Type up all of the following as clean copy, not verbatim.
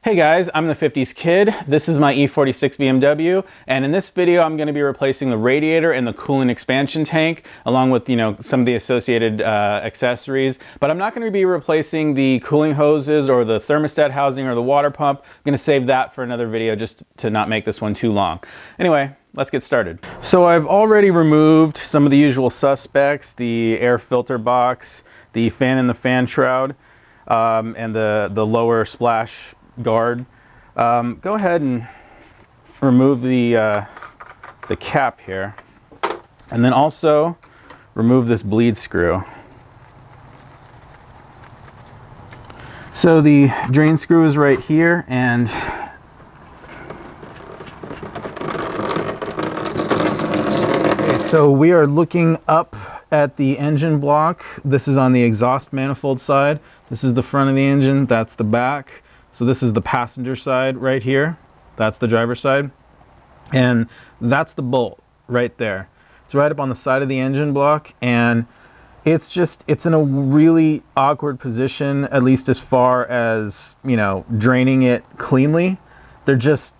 Hey guys, I'm the 50s kid. This is my E46 BMW, and in this video I'm going to be replacing the radiator and the coolant expansion tank, along with, some of the associated accessories. But I'm not going to be replacing the cooling hoses or the thermostat housing or the water pump. I'm going to save that for another video just to not make this one too long. Anyway, let's get started. So I've already removed some of the usual suspects: the air filter box, the fan and the fan shroud, and the lower splash guard. Go ahead and remove the cap here, and then also remove this bleed screw. So the drain screw is right here, and okay, so we are looking up at the engine block. This is on the exhaust manifold side. This is the front of the engine, that's the back. So this is the passenger side right here. That's the driver's side. And that's the bolt right there. It's right up on the side of the engine block, and it's in a really awkward position, at least as far as, draining it cleanly. There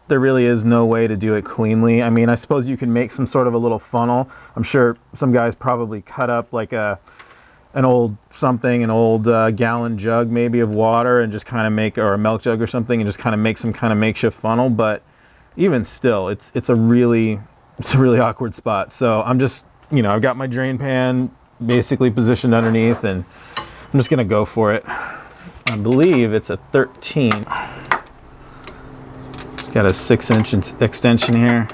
really is no way to do it cleanly. I mean, I suppose you can make some sort of a little funnel. I'm sure some guys probably cut up like an old gallon jug maybe of water and just kind of make, or a milk jug or something, and just kind of make some kind of makeshift funnel. But even still, it's a really awkward spot. So I'm just, I've got my drain pan basically positioned underneath, and I'm just gonna go for it. I believe it's a 13. Got a 6-inch extension here.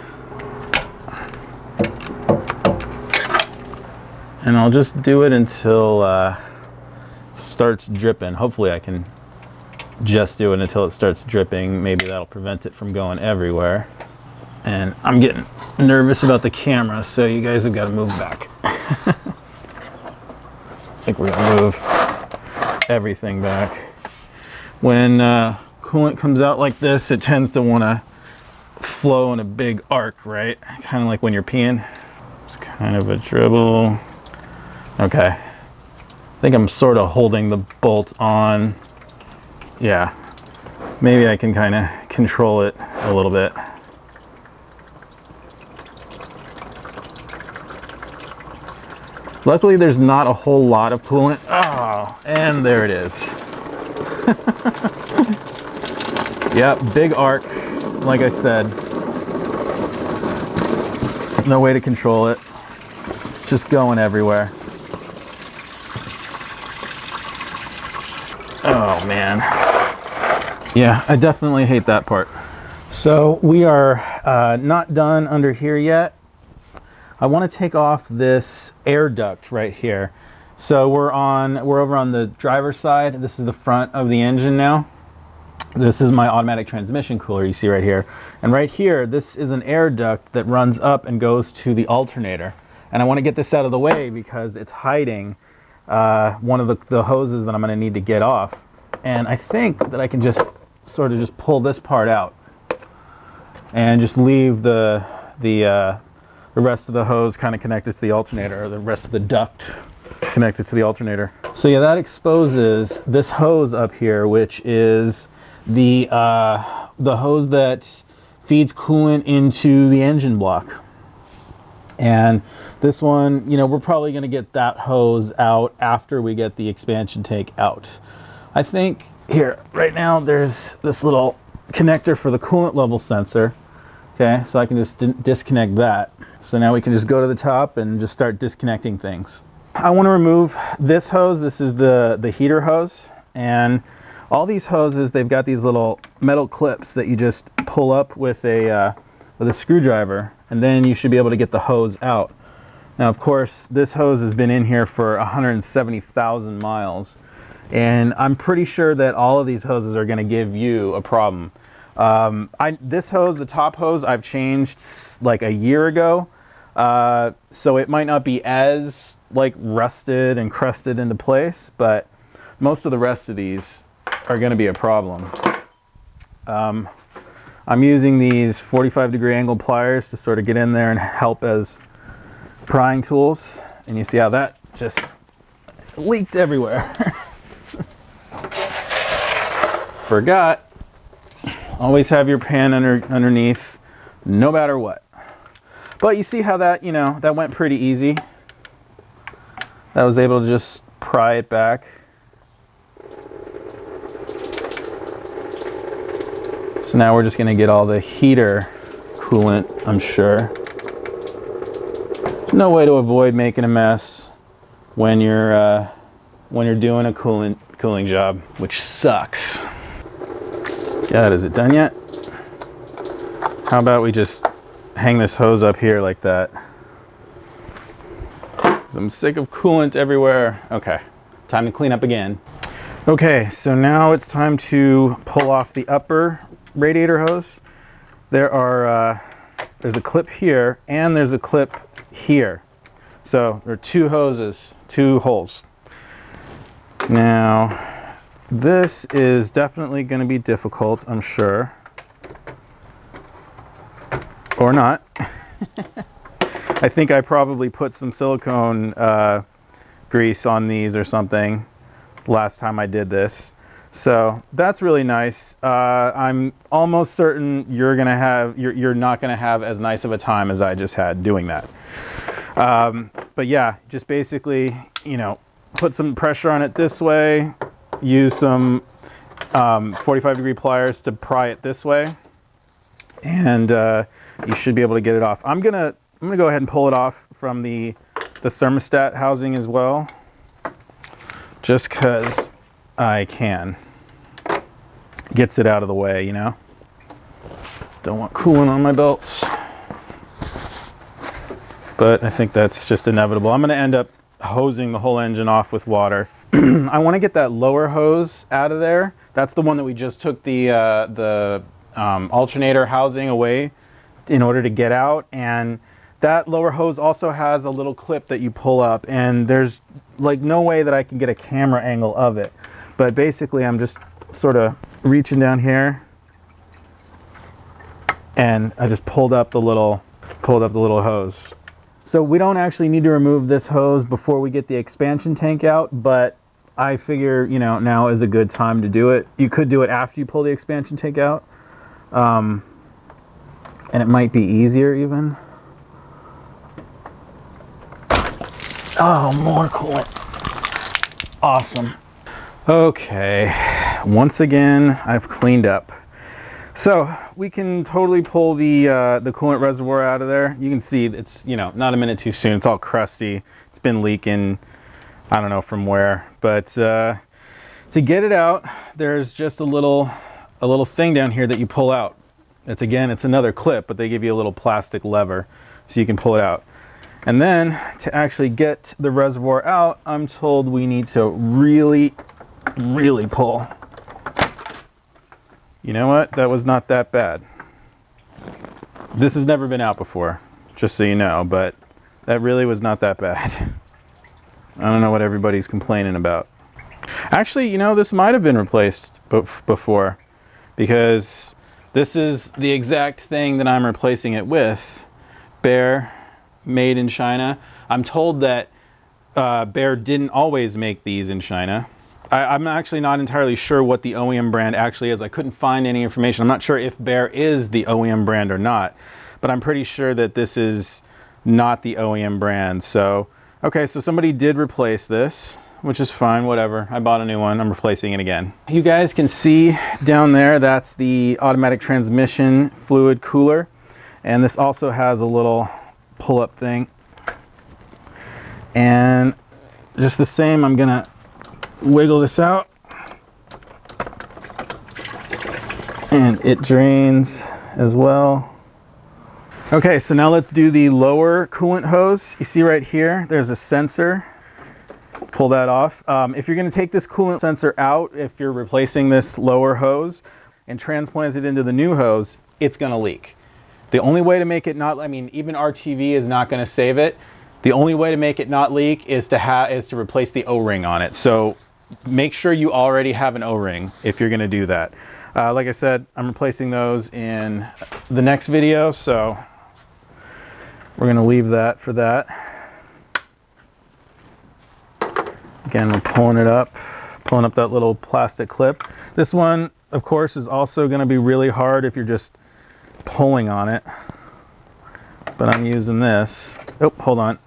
And I'll just do it until it starts dripping. Hopefully I can just do it until it starts dripping. Maybe that'll prevent it from going everywhere. And I'm getting nervous about the camera, so you guys have got to move back. I think we're gonna move everything back. When coolant comes out like this, it tends to want to flow in a big arc, right? Kind of like when you're peeing. It's kind of a dribble. Okay, I think I'm sort of holding the bolt on. Yeah, maybe I can kind of control it a little bit. Luckily, there's not a whole lot of coolant. Oh, and there it is. Yep, big arc, like I said. No way to control it. Just going everywhere. Oh man. Yeah, I definitely hate that part. So we are not done under here yet. I want to take off this air duct right here. So we're over on the driver's side. This is the front of the engine now. This is my automatic transmission cooler you see right here. And right here, this is an air duct that runs up and goes to the alternator. And I want to get this out of the way because it's hiding one of the hoses that I'm going to need to get off. And I think that I can just sort of just pull this part out and just leave the rest of the hose kind of connected to the alternator, or the rest of the duct connected to the alternator. So yeah, that exposes this hose up here, which is the hose that feeds coolant into the engine block. And this one, we're probably going to get that hose out after we get the expansion tank out. I think here, right now, there's this little connector for the coolant level sensor. Okay, so I can just disconnect that. So now we can just go to the top and just start disconnecting things. I want to remove this hose. This is the heater hose. And all these hoses, they've got these little metal clips that you just pull up with a screwdriver, and then you should be able to get the hose out. Now, of course, this hose has been in here for 170,000 miles, and I'm pretty sure that all of these hoses are going to give you a problem. This hose, the top hose, I've changed like a year ago, so it might not be as rusted and crusted into place, but most of the rest of these are going to be a problem. I'm using these 45-degree angle pliers to sort of get in there and help as prying tools, and you see how that just leaked everywhere. Forgot Always have your pan underneath, no matter what. But you see how that, you know, that went pretty easy. I was able to just pry it back. So now we're just going to get all the heater coolant, I'm sure. No way to avoid making a mess when you're doing a cooling job, which sucks. God, is it done yet? How about we just hang this hose up here like that? 'Cause I'm sick of coolant everywhere. Okay, time to clean up again. Okay, so now it's time to pull off the upper radiator hose. There's a clip here and there's a clip here. So there are two hoses, two holes. Now, this is definitely going to be difficult, I'm sure. Or not. I think I probably put some silicone grease on these or something last time I did this. So that's really nice. I'm almost certain you're not gonna have as nice of a time as I just had doing that. But yeah, just basically, you know, put some pressure on it this way, use some 45-degree pliers to pry it this way, and you should be able to get it off. I'm gonna go ahead and pull it off from the thermostat housing as well, just because I can. Gets it out of the way, you know. Don't want coolant on my belts. But I think that's just inevitable. I'm gonna end up hosing the whole engine off with water. I want to get that lower hose out of there. That's the one that we just took the alternator housing away in order to get out, and that lower hose also has a little clip that you pull up, and there's like no way that I can get a camera angle of it. But basically I'm just sort of reaching down here and I just pulled up the little hose. So we don't actually need to remove this hose before we get the expansion tank out, but I figure, you know, now is a good time to do it. You could do it after you pull the expansion tank out. And it might be easier even. Oh, more coolant. Awesome. Okay, once again, I've cleaned up. So we can totally pull the coolant reservoir out of there. You can see it's, you know, not a minute too soon. It's all crusty. It's been leaking, I don't know from where. But to get it out, there's just a little thing down here that you pull out. It's another clip, but they give you a little plastic lever so you can pull it out. And then to actually get the reservoir out, I'm told we need to really pull. You know what? That was not that bad. This has never been out before, just so you know, but that really was not that bad. I don't know what everybody's complaining about. Actually, you know, this might have been replaced before, because this is the exact thing that I'm replacing it with. Behr, made in China. I'm told that Behr didn't always make these in China. I'm actually not entirely sure what the OEM brand actually is. I couldn't find any information. I'm not sure if Behr is the OEM brand or not, but I'm pretty sure that this is not the OEM brand. So, okay, so somebody did replace this, which is fine, whatever. I bought a new one, I'm replacing it again. You guys can see down there, that's the automatic transmission fluid cooler. And this also has a little pull-up thing. And just the same, I'm gonna wiggle this out and it drains as well. Okay, so now let's do the lower coolant hose. You see right here, there's a sensor. Pull that off. If you're going to take this coolant sensor out, if you're replacing this lower hose and transplant it into the new hose, it's going to leak. The only way to make it not, I mean, even RTV is not going to save it. The only way to make it not leak is to replace the O-ring on it. So make sure you already have an O-ring if you're going to do that. Like I said, I'm replacing those in the next video, so we're going to leave that for that. Again, we're pulling that little plastic clip. This one of course, is also going to be really hard if you're just pulling on it. But I'm using this. Oh, hold on.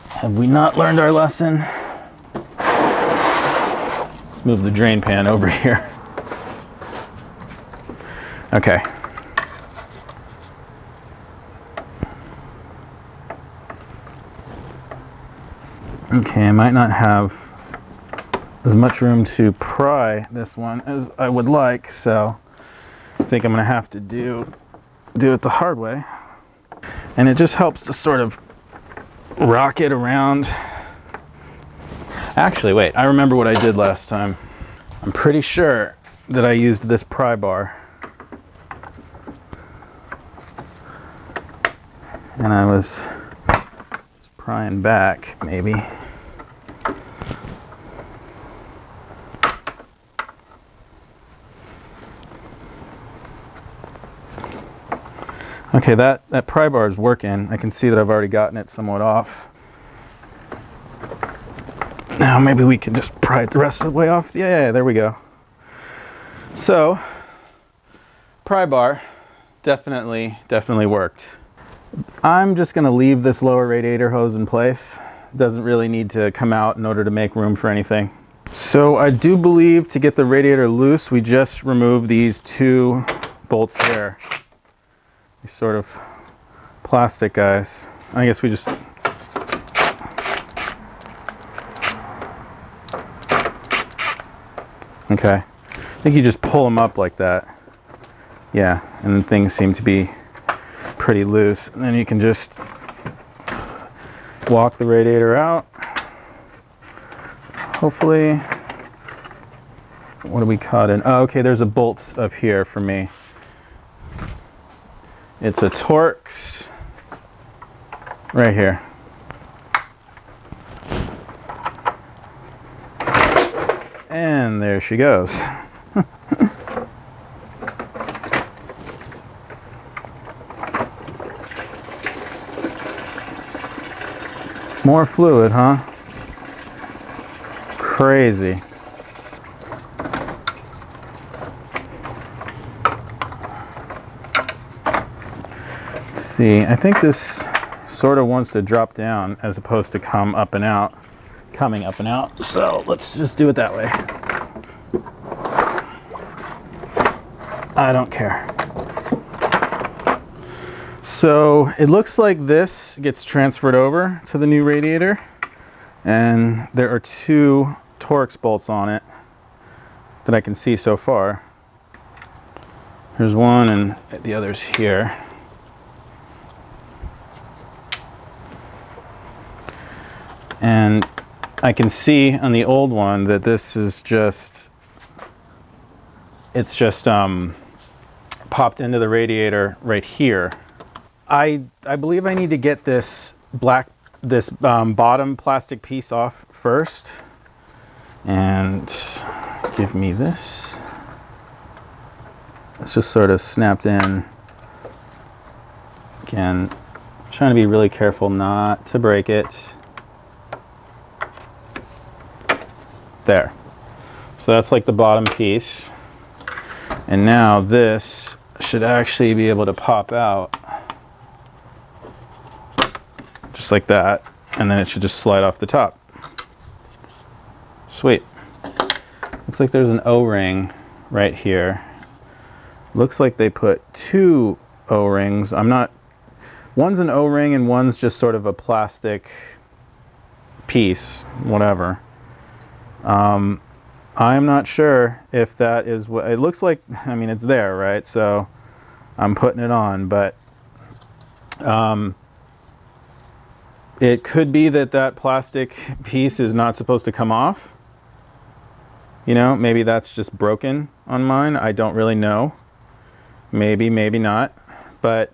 Have we not learned our lesson? Let's move the drain pan over here. Okay. Okay, I might not have as much room to pry this one as I would like, so I think I'm gonna have to do it the hard way. And it just helps to sort of rock it around. Actually, wait, I remember what I did last time. I'm pretty sure that I used this pry bar. And I was just prying back, maybe. Okay, that pry bar is working. I can see that I've already gotten it somewhat off. Now maybe we can just pry it the rest of the way off. Yeah, there we go. So, pry bar definitely worked. I'm just going to leave this lower radiator hose in place. It doesn't really need to come out in order to make room for anything. So I do believe to get the radiator loose, we just remove these two bolts here. These sort of plastic guys. I guess we just... Okay. I think you just pull them up like that. Yeah, and then things seem to be pretty loose. And then you can just walk the radiator out. Hopefully... What do we cut in? Oh, okay, there's a bolt up here for me. It's a Torx right here. And there she goes. More fluid, huh? Crazy. See, I think this sort of wants to drop down as opposed to coming up and out. So let's just do it that way. I don't care. So it looks like this gets transferred over to the new radiator, and there are two Torx bolts on it that I can see so far. Here's one and the other's here. And I can see on the old one that this is just, it's just popped into the radiator right here. I believe I need to get this bottom plastic piece off first. And give me this. It's just sort of snapped in. Again, trying to be really careful not to break it. There. So that's like the bottom piece. And now this should actually be able to pop out. Just like that. And then it should just slide off the top. Sweet. Looks like there's an O-ring right here. Looks like they put two O-rings. One's an O-ring and one's just sort of a plastic piece, whatever. I'm not sure if that is what it looks like. I mean, it's there, right? So I'm putting it on, but it could be that plastic piece is not supposed to come off. You know, maybe that's just broken on mine. I don't really know. Maybe, maybe not. But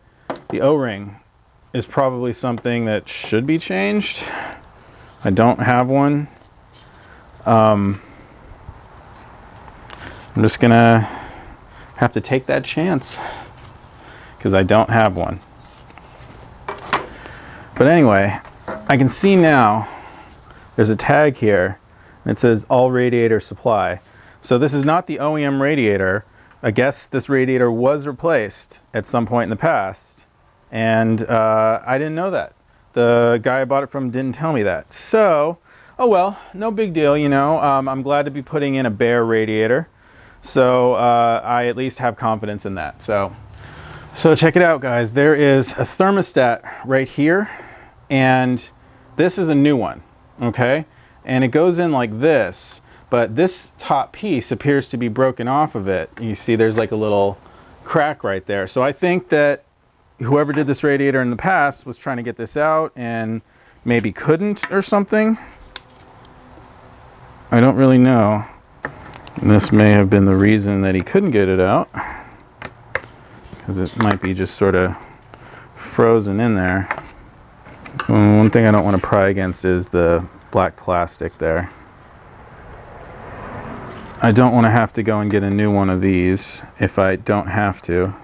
the O-ring is probably something that should be changed. I don't have one. I'm just gonna have to take that chance because I don't have one. But anyway, I can see now there's a tag here and it says all radiator supply. So this is not the OEM radiator. I guess this radiator was replaced at some point in the past, and I didn't know that. The guy I bought it from didn't tell me that. So, oh well, no big deal, you know. I'm glad to be putting in a Behr radiator, so I at least have confidence in that. So check it out, guys. There is a thermostat right here, and this is a new one, okay? And it goes in like this, but this top piece appears to be broken off of it. You see there's like a little crack right there. So I think that whoever did this radiator in the past was trying to get this out and maybe couldn't or something. I don't really know. This may have been the reason that he couldn't get it out, because it might be just sort of frozen in there. One thing I don't want to pry against is the black plastic there. I don't want to have to go and get a new one of these if I don't have to.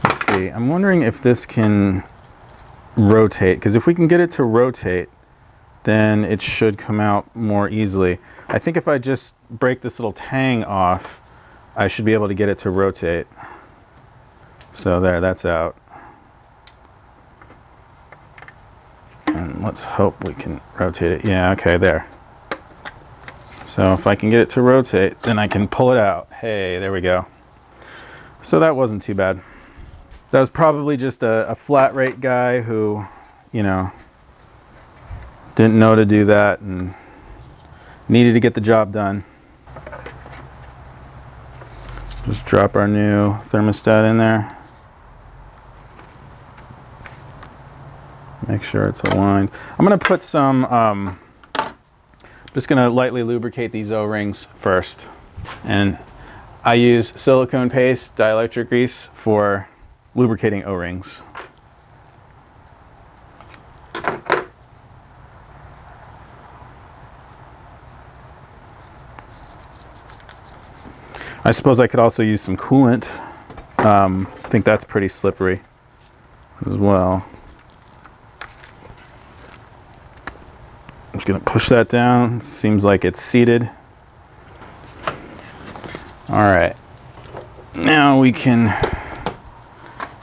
Let's see, I'm wondering if this can rotate, because if we can get it to rotate, then it should come out more easily. I think if I just break this little tang off, I should be able to get it to rotate. So there, that's out. And let's hope we can rotate it. Yeah, okay, there. So if I can get it to rotate, then I can pull it out. Hey, there we go. So that wasn't too bad. That was probably just a flat rate guy who, you know, didn't know to do that and needed to get the job done. Just drop our new thermostat in there. Make sure it's aligned. I'm gonna put some, just gonna lightly lubricate these O-rings first. And I use silicone paste, dielectric grease for lubricating O-rings. I suppose I could also use some coolant. I think that's pretty slippery as well. I'm just gonna push that down. Seems like it's seated. All right, now we can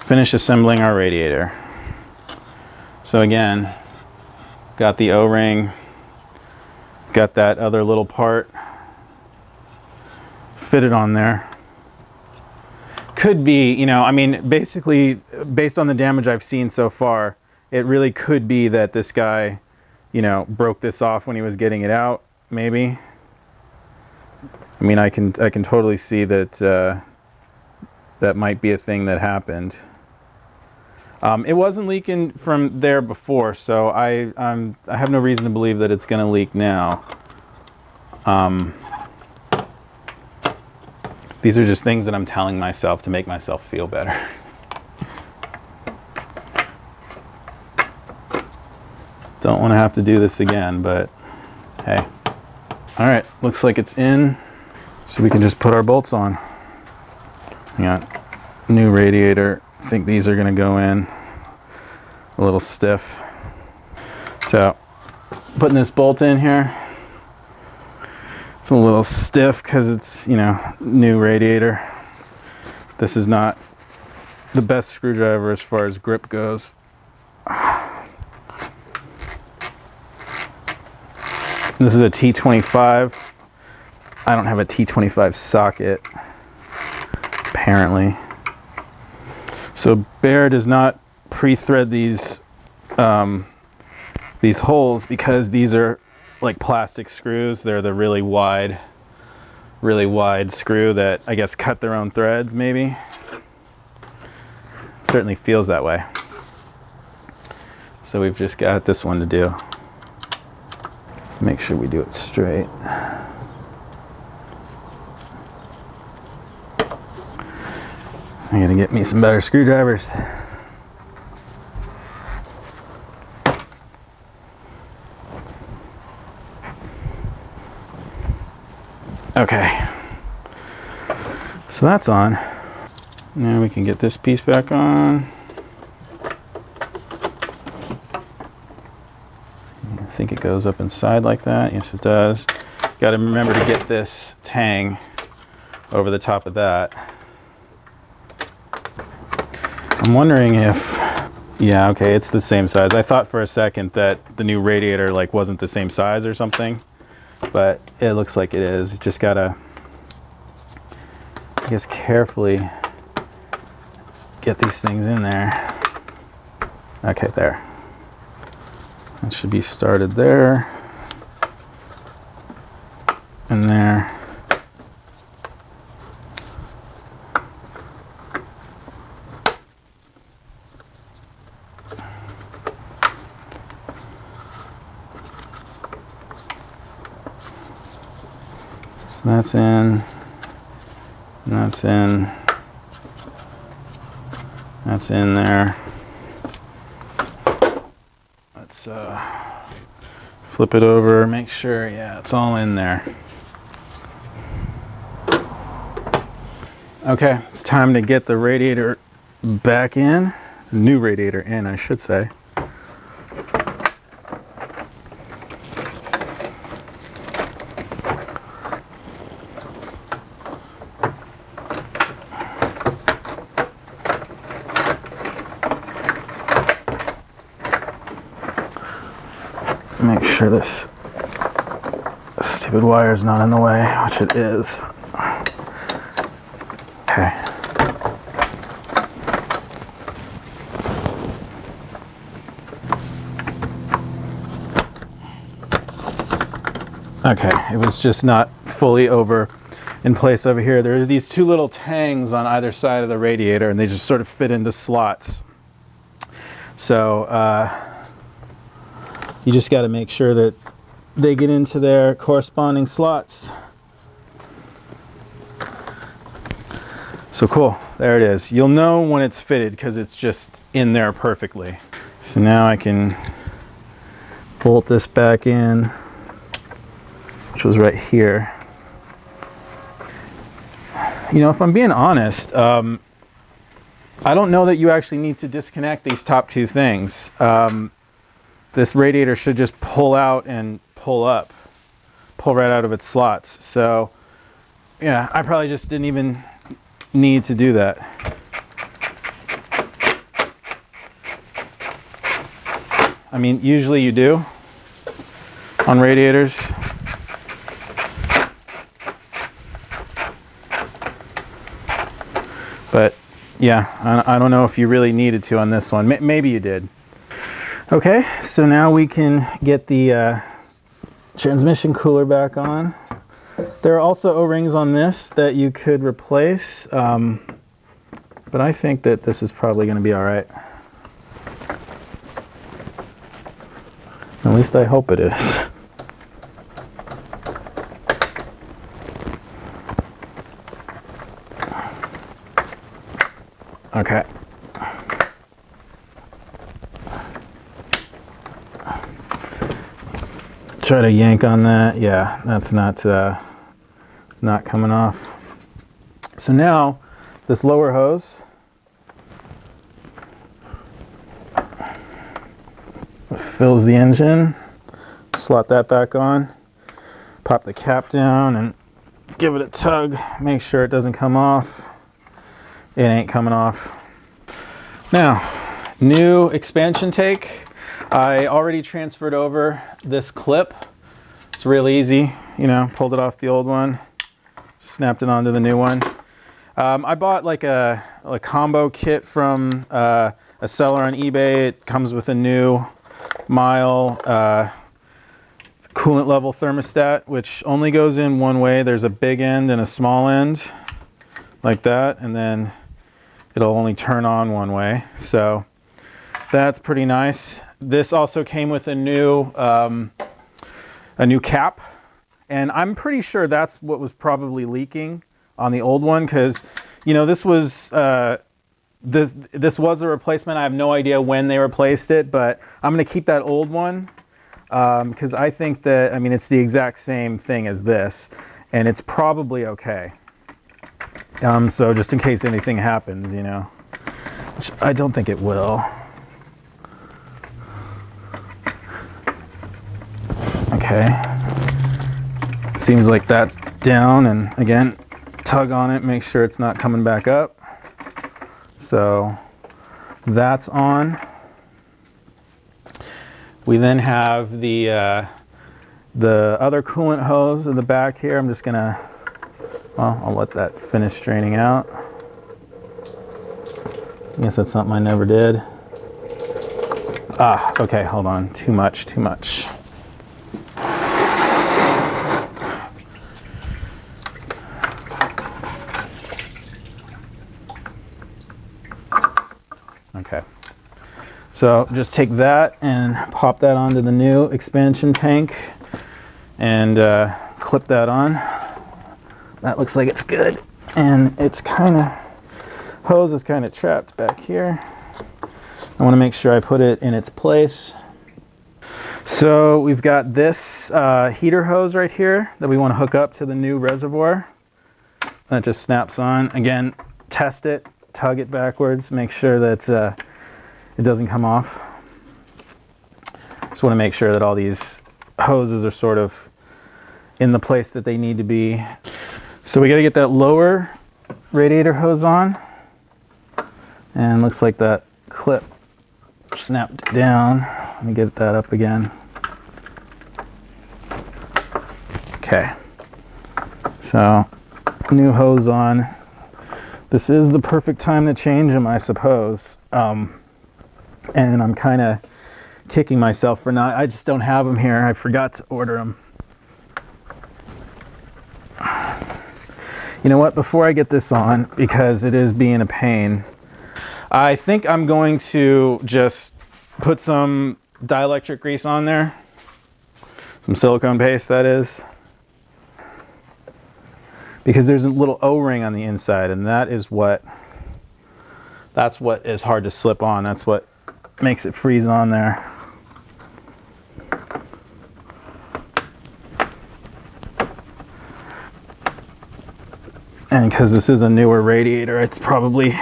finish assembling our radiator. So again, got the O-ring, got that other little part fitted on there. Could be, you know, I mean, basically, based on the damage I've seen so far, it really could be that this guy, you know, broke this off when he was getting it out, maybe. I mean, I can totally see that that might be a thing that happened. It wasn't leaking from there before, so I have no reason to believe that it's going to leak now. These are just things that I'm telling myself to make myself feel better. Don't want to have to do this again, but hey. All right, looks like it's in, so we can just put our bolts on. We got new radiator. I think these are going to go in a little stiff. So, putting this bolt in here. It's a little stiff because it's, you know, new radiator. This is not the best screwdriver as far as grip goes. This is a T25. I don't have a T25 socket, apparently. So Behr does not pre-thread these holes because these are like plastic screws. They're the really wide screw that I guess cut their own threads, maybe. It certainly feels that way. So we've just got this one to do. Let's make sure we do it straight. I'm gonna get me some better screwdrivers. Okay, so that's on. Now we can get this piece back on. I think it goes up inside like that. Yes, it does. Got to remember to get this tang over the top of that. I'm wondering if, yeah, okay, it's the same size. I thought for a second that the new radiator like wasn't the same size or something, but it looks like it is. You just gotta, I guess, carefully get these things in there. Okay, there. It should be started there and there. So that's in, and that's in, that's in there. Let's flip it over, make sure, yeah, it's all in there. Okay, it's time to get the radiator back in, new radiator in, I should say. Make sure this stupid wire is not in the way, which it is. Okay. Okay, it was just not fully over in place over here. There are these two little tangs on either side of the radiator, and they just sort of fit into slots. So you just got to make sure that they get into their corresponding slots. So cool, there it is. You'll know when it's fitted because it's just in there perfectly. So now I can bolt this back in, which was right here. You know, if I'm being honest, I don't know that you actually need to disconnect these top two things. This radiator should just pull out and pull up, pull right out of its slots. So yeah, I probably just didn't even need to do that. I mean, usually you do on radiators. But yeah, I don't know if you really needed to on this one. Maybe you did. Okay, so now we can get the transmission cooler back on. There are also O-rings on this that you could replace, but I think that this is probably going to be all right. At least I hope it is. Okay. Try to yank on that. Yeah, that's not it's not coming off. So now this lower hose fills the engine. Slot that back on. Pop the cap down and give it a tug. Make sure it doesn't come off. It ain't coming off. Now, new expansion tank. I already transferred over this clip. It's real easy, you know, pulled it off the old one, snapped it onto the new one. I bought like a combo kit from a seller on eBay. It comes with a new mile coolant level thermostat, which only goes in one way. There's a big end and a small end like that, and then it'll only turn on one way. So that's pretty nice. This also came with a new cap, and I'm pretty sure that's what was probably leaking on the old one, because you know this was this was a replacement. I have no idea when they replaced it, but I'm going to keep that old one because I think that, I mean, it's the exact same thing as this, and it's probably okay. So just in case anything happens, you know, which I don't think it will. Okay, Seems like that's down, and again, tug on it, make sure it's not coming back up. So that's on. We then have the other coolant hose in the back here. I'm just gonna, well, I'll let that finish draining out. I guess that's something I never did. Ah, okay, hold on, too much. Okay, so just take that and pop that onto the new expansion tank and clip that on. That looks like it's good, and it's hose is kind of trapped back here. I want to make sure I put it in its place. So we've got this heater hose right here that we want to hook up to the new reservoir. That just snaps on. Again, test it, tug it backwards, make sure that it doesn't come off. Just want to make sure that all these hoses are sort of in the place that they need to be. So we got to get that lower radiator hose on, and looks like that clip snapped down. Let me get that up again. Okay, so new hose on. This is the perfect time to change them, I suppose. And I'm kind of kicking myself for not, I just don't have them here. I forgot to order them. You know what, before I get this on, because it is being a pain, I think I'm going to just put some dielectric grease on there. Some silicone paste, that is. Because there's a little O-ring on the inside, and that's what is hard to slip on. That's what makes it freeze on there. And because this is a newer radiator, it's probably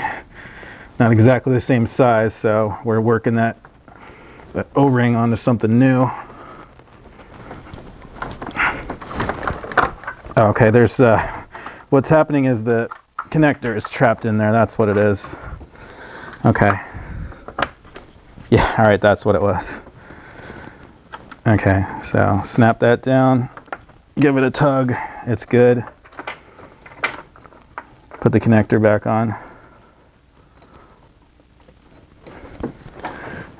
not exactly the same size, so we're working that O-ring onto something new. Okay, there's what's happening is the connector is trapped in there. That's what it is. Okay. Yeah, all right, that's what it was. Okay, so snap that down, give it a tug, it's good. Put the connector back on. Are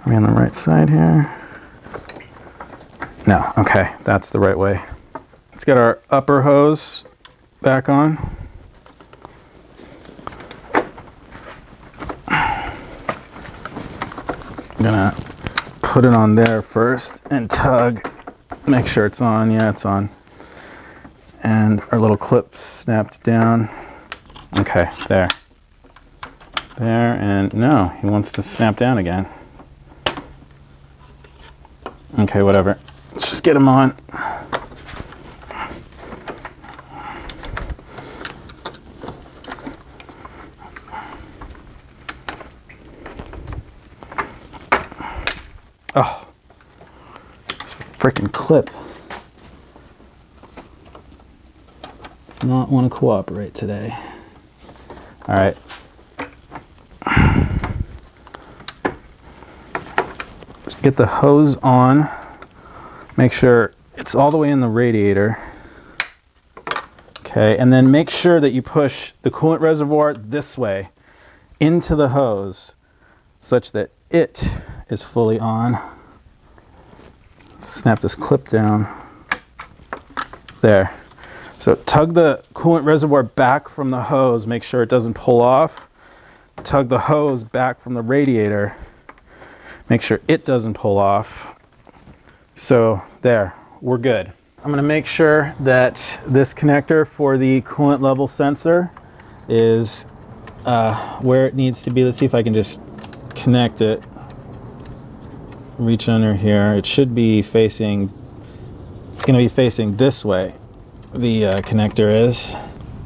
we on the right side here? No, okay, that's the right way. Let's get our upper hose back on. I'm gonna put it on there first and tug, make sure it's on. Yeah, it's on. And our little clip snapped down. Okay, there. There, and no, he wants to snap down again. Okay, whatever. Let's just get him on. Oh, this freaking clip does not want to cooperate today. All right. Get the hose on. Make sure it's all the way in the radiator. Okay, and then make sure that you push the coolant reservoir this way into the hose such that it is fully on. Snap this clip down. There. So tug the coolant reservoir back from the hose, make sure it doesn't pull off. Tug the hose back from the radiator, make sure it doesn't pull off. So there, we're good. I'm gonna make sure that this connector for the coolant level sensor is where it needs to be. Let's see if I can just connect it. Reach under here. It should be facing, it's going to be facing this way, the connector is.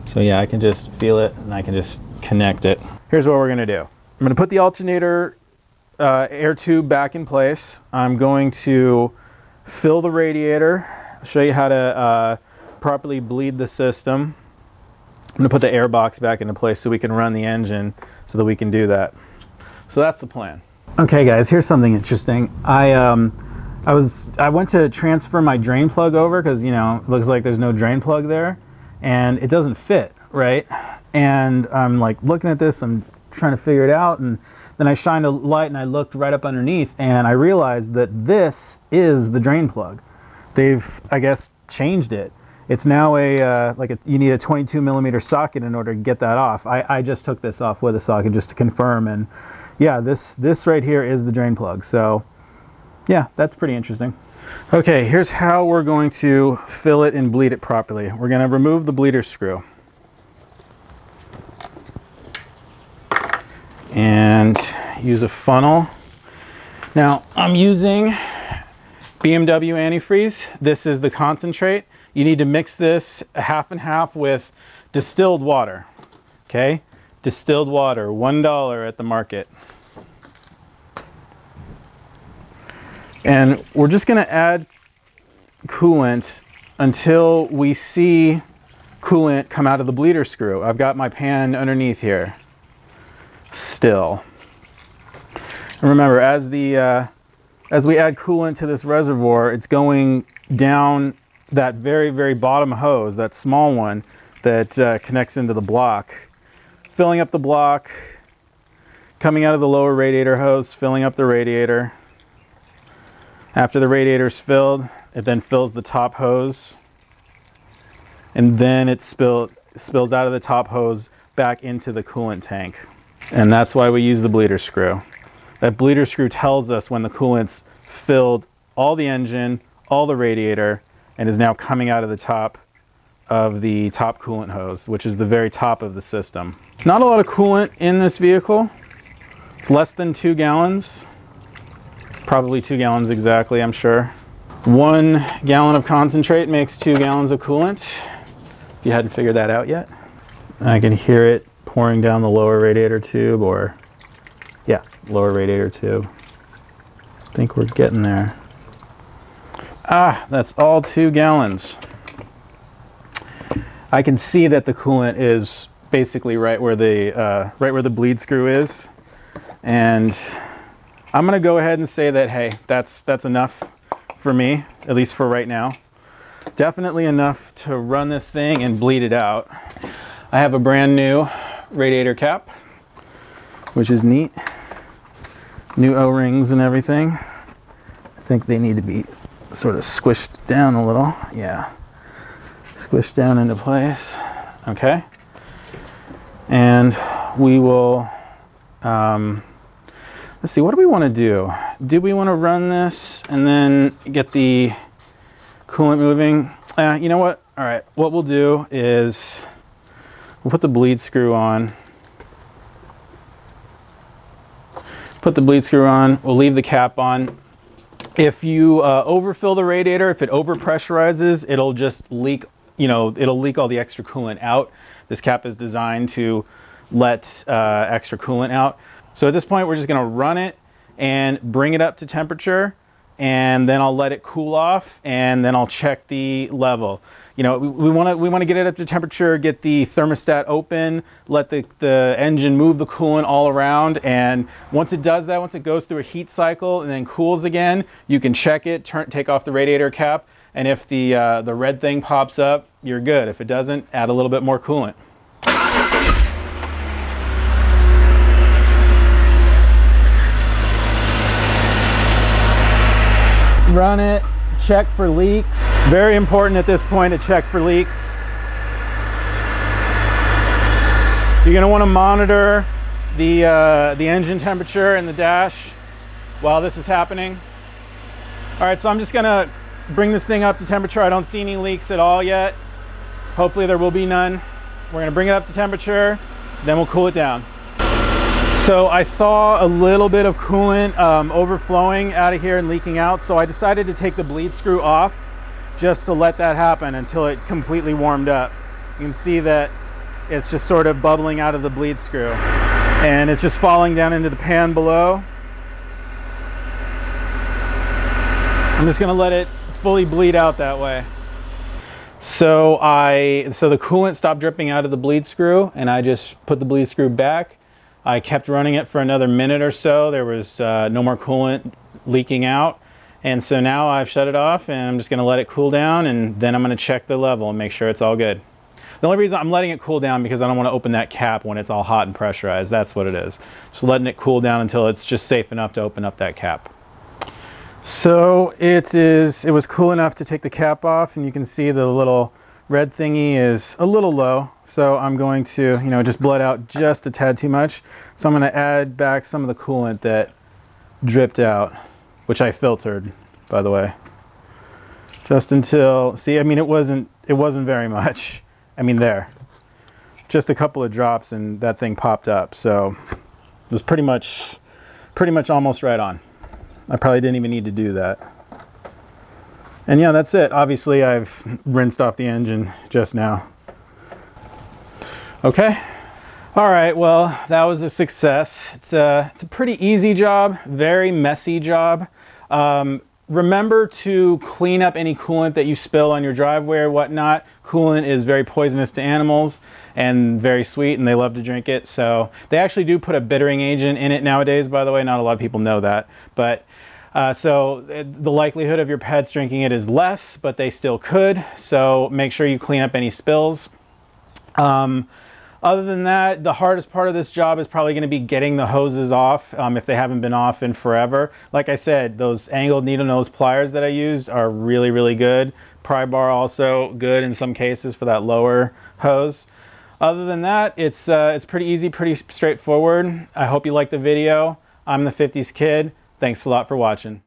So yeah, I can just feel it and I can just connect it. Here's what we're going to do. I'm going to put the alternator air tube back in place. I'm going to fill the radiator. I'll show you how to properly bleed the system. I'm gonna put the air box back into place so we can run the engine so that we can do that. So that's the plan. Okay guys, here's something interesting. I went to transfer my drain plug over because, you know, it looks like there's no drain plug there and it doesn't fit, right? And I'm like looking at this, I'm trying to figure it out, and then I shined a light and I looked right up underneath and I realized that this is the drain plug. They've, I guess, changed it. It's now you need a 22 millimeter socket in order to get that off. I just took this off with a socket just to confirm, and yeah, this right here is the drain plug. So yeah, that's pretty interesting. Okay, here's how we're going to fill it and bleed it properly. We're going to remove the bleeder screw and use a funnel. Now I'm using BMW antifreeze. This is the concentrate. You need to mix this half and half with distilled water. Okay, distilled water, $1 at the market. And we're just going to add coolant until we see coolant come out of the bleeder screw. I've got my pan underneath here still. And remember, as we add coolant to this reservoir, it's going down that very, very bottom hose, that small one that connects into the block, filling up the block, coming out of the lower radiator hose, filling up the radiator. After the radiator's filled, it then fills the top hose, and then it spills out of the top hose back into the coolant tank. And that's why we use the bleeder screw. That bleeder screw tells us when the coolant's filled all the engine, all the radiator, and is now coming out of the top coolant hose, which is the very top of the system. Not a lot of coolant in this vehicle. It's less than 2 gallons. Probably 2 gallons exactly, I'm sure. 1 gallon of concentrate makes 2 gallons of coolant, if you hadn't figured that out yet. I can hear it pouring down the lower radiator tube, or yeah, lower radiator tube. I think we're getting there. Ah, that's all 2 gallons. I can see that the coolant is basically right where the bleed screw is, and I'm gonna go ahead and say that, hey, that's enough for me, at least for right now. Definitely enough to run this thing and bleed it out. I have a brand new radiator cap, which is neat. New O-rings and everything. I think they need to be sort of squished down a little. Yeah, squished down into place. Okay, and we will let's see, what do we want to do? Do we want to run this and then get the coolant moving? You know what? All right, what we'll do is we'll put the bleed screw on. Put the bleed screw on, we'll leave the cap on. If you overfill the radiator, if it overpressurizes, it'll just leak, you know, it'll leak all the extra coolant out. This cap is designed to let extra coolant out. So at this point, we're just gonna run it and bring it up to temperature, and then I'll let it cool off, and then I'll check the level. You know, we want to get it up to temperature, get the thermostat open, let the engine move the coolant all around, and once it does that, once it goes through a heat cycle and then cools again, you can check it, take off the radiator cap, and if the red thing pops up, you're good. If it doesn't, add a little bit more coolant. Run it, check for leaks. Very important at this point to check for leaks. You're going to want to monitor the engine temperature and the dash while this is happening. All right, so I'm just going to bring this thing up to temperature. I don't see any leaks at all yet. Hopefully there will be none. We're going to bring it up to temperature, then we'll cool it down. So I saw a little bit of coolant overflowing out of here and leaking out, so I decided to take the bleed screw off just to let that happen until it completely warmed up. You can see that it's just sort of bubbling out of the bleed screw and it's just falling down into the pan below. I'm just going to let it fully bleed out that way. So the coolant stopped dripping out of the bleed screw, and I just put the bleed screw back. I kept running it for another minute or so. There was no more coolant leaking out. And so now I've shut it off, and I'm just gonna let it cool down, and then I'm gonna check the level and make sure it's all good. The only reason I'm letting it cool down because I don't want to open that cap when it's all hot and pressurized. That's what it is. Just letting it cool down until it's just safe enough to open up that cap. So it was cool enough to take the cap off, and you can see the little red thingy is a little low. So I'm going to, just bled out just a tad too much. So I'm going to add back some of the coolant that dripped out, which I filtered, by the way. Just until, see, I mean, it wasn't very much. I mean, there, just a couple of drops and that thing popped up. So it was pretty much almost right on. I probably didn't even need to do that. And yeah, that's it. Obviously, I've rinsed off the engine just now. Okay. All right, well, that was a success. It's a pretty easy job, very messy job. Remember to clean up any coolant that you spill on your driveway or whatnot. Coolant is very poisonous to animals and very sweet, and they love to drink it. So they actually do put a bittering agent in it nowadays, by the way. Not a lot of people know that. But so the likelihood of your pets drinking it is less, but they still could. So make sure you clean up any spills. Other than that, the hardest part of this job is probably going to be getting the hoses off if they haven't been off in forever. Like I said, those angled needle nose pliers that I used are really, really good. Pry bar also good in some cases for that lower hose. Other than that, it's pretty easy, pretty straightforward. I hope you liked the video. I'm the 50s Kid. Thanks a lot for watching.